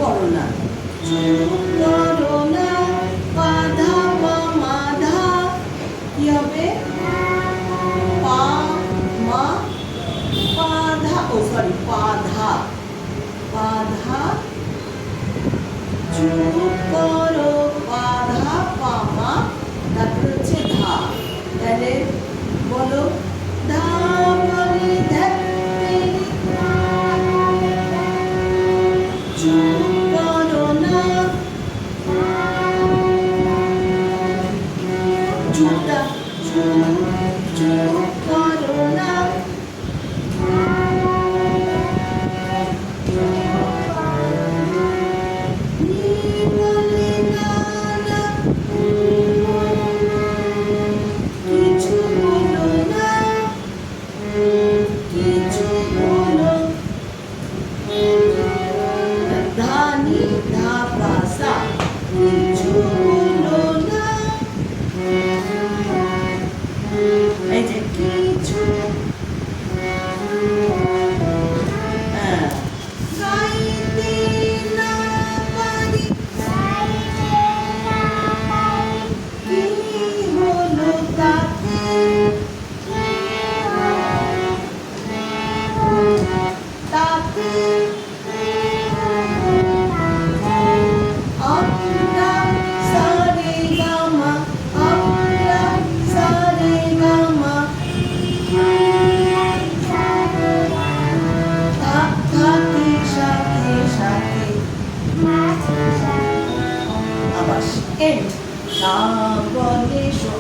করো না, চুপ করো না, পা ধা পা মা ধা, কি হবে? পা মা পা ধা, ও সরি পা ধা, পা ধা, চুপ করো, পা ধা পা মা, তারপর হচ্ছে ধা। তাহলে বলো